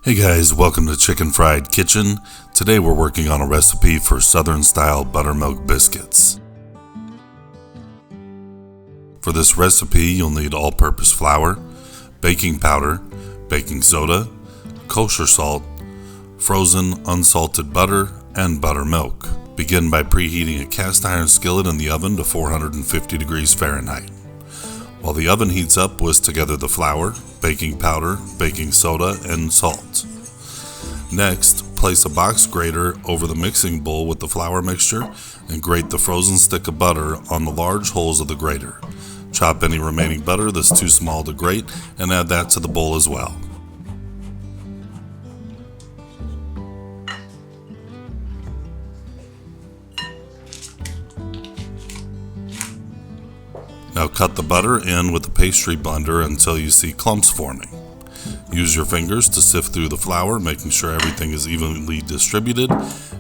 Hey guys, welcome to Chicken Fried Kitchen. Today we're working on a recipe for Southern-Style Buttermilk Biscuits. For this recipe, you'll need all-purpose flour, baking powder, baking soda, kosher salt, frozen unsalted butter, and buttermilk. Begin by preheating a cast iron skillet in the oven to 450 degrees Fahrenheit. While the oven heats up, whisk together the flour, baking powder, baking soda, and salt. Next, place a box grater over the mixing bowl with the flour mixture and grate the frozen stick of butter on the large holes of the grater. Chop any remaining butter that's too small to grate and add that to the bowl as well. Now cut the butter in with the pastry blender until you see clumps forming. Use your fingers to sift through the flour, making sure everything is evenly distributed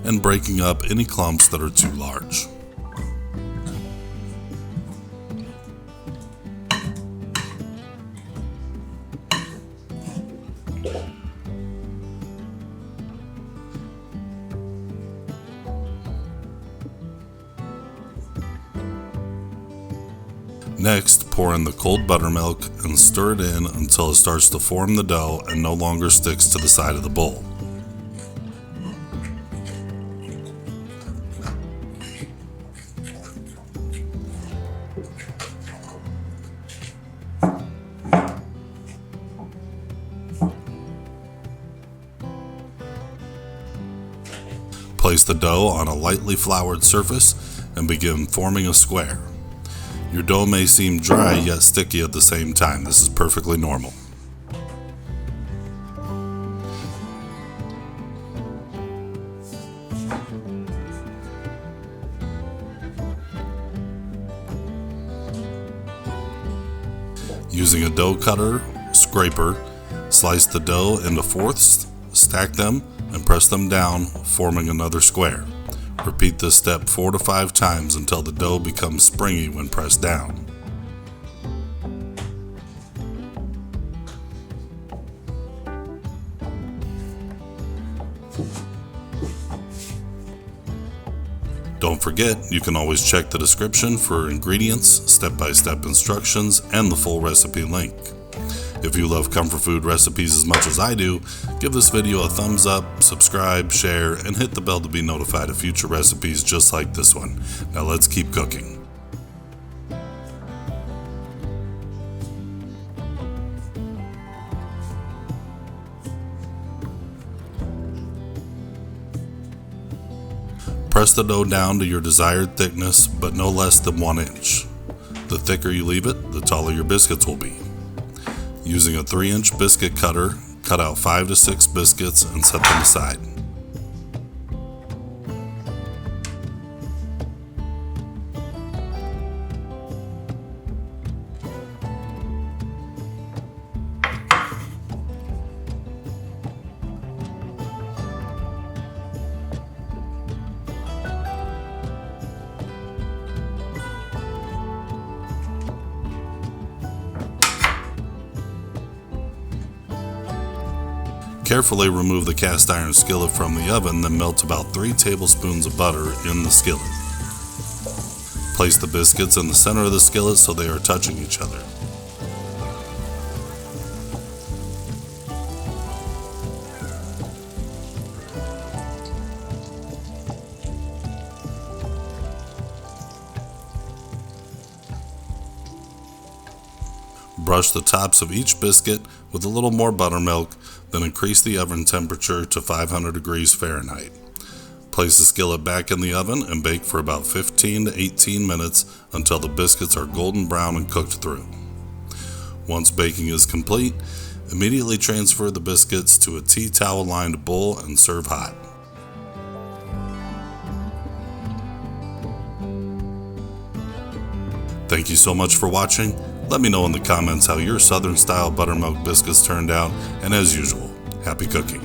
and breaking up any clumps that are too large. Next, pour in the cold buttermilk and stir it in until it starts to form the dough and no longer sticks to the side of the bowl. Place the dough on a lightly floured surface and begin forming a square. Your dough may seem dry yet sticky at the same time. This is perfectly normal. Using a dough cutter, scraper, slice the dough into fourths, stack them, and press them down, forming another square. Repeat this step 4 to 5 times until the dough becomes springy when pressed down. Don't forget, you can always check the description for ingredients, step-by-step instructions, and the full recipe link. If you love comfort food recipes as much as I do, give this video a thumbs up, subscribe, share, and hit the bell to be notified of future recipes just like this one. Now let's keep cooking. Press the dough down to your desired thickness, but no less than 1 inch. The thicker you leave it, the taller your biscuits will be. Using a 3-inch biscuit cutter, cut out 5 to 6 biscuits and set them aside. Carefully remove the cast iron skillet from the oven, then melt about 3 tablespoons of butter in the skillet. Place the biscuits in the center of the skillet so they are touching each other. Brush the tops of each biscuit with a little more buttermilk, then increase the oven temperature to 500 degrees Fahrenheit. Place the skillet back in the oven and bake for about 15 to 18 minutes until the biscuits are golden brown and cooked through. Once baking is complete, immediately transfer the biscuits to a tea towel lined bowl and serve hot. Thank you so much for watching. Let me know in the comments how your Southern-Style Buttermilk Biscuits turned out, and as usual, happy cooking.